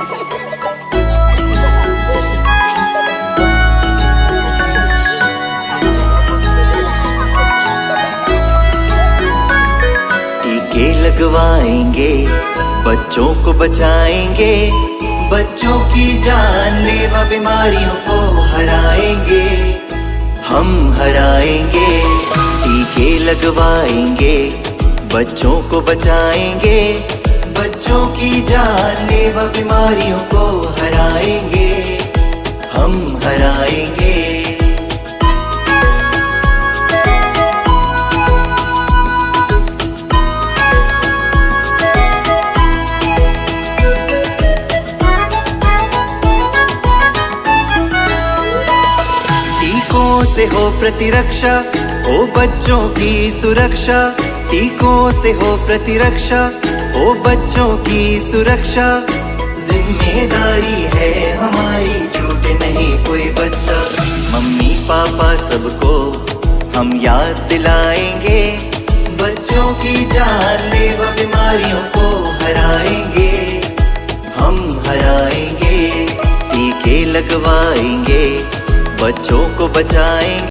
टीके लगवाएंगे, बच्चों को बचाएंगे, बच्चों की जानलेवा बीमारियों को हराएंगे, हम हराएंगे। टीके लगवाएंगे, बच्चों को बचाएंगे, बच्चों की जानलेवा बीमारियों को हराएंगे, हम हराएंगे। टीकों से हो प्रतिरक्षा, ओ बच्चों की सुरक्षा। टीकों से हो प्रतिरक्षा, ओ बच्चों की सुरक्षा। जिम्मेदारी है हमारी, छूटे नहीं कोई बच्चा। मम्मी पापा सबको हम याद दिलाएंगे, बच्चों की जानलेवा बीमारियों को हराएंगे, हम हराएंगे। टीके लगवाएंगे, बच्चों को बचाएंगे।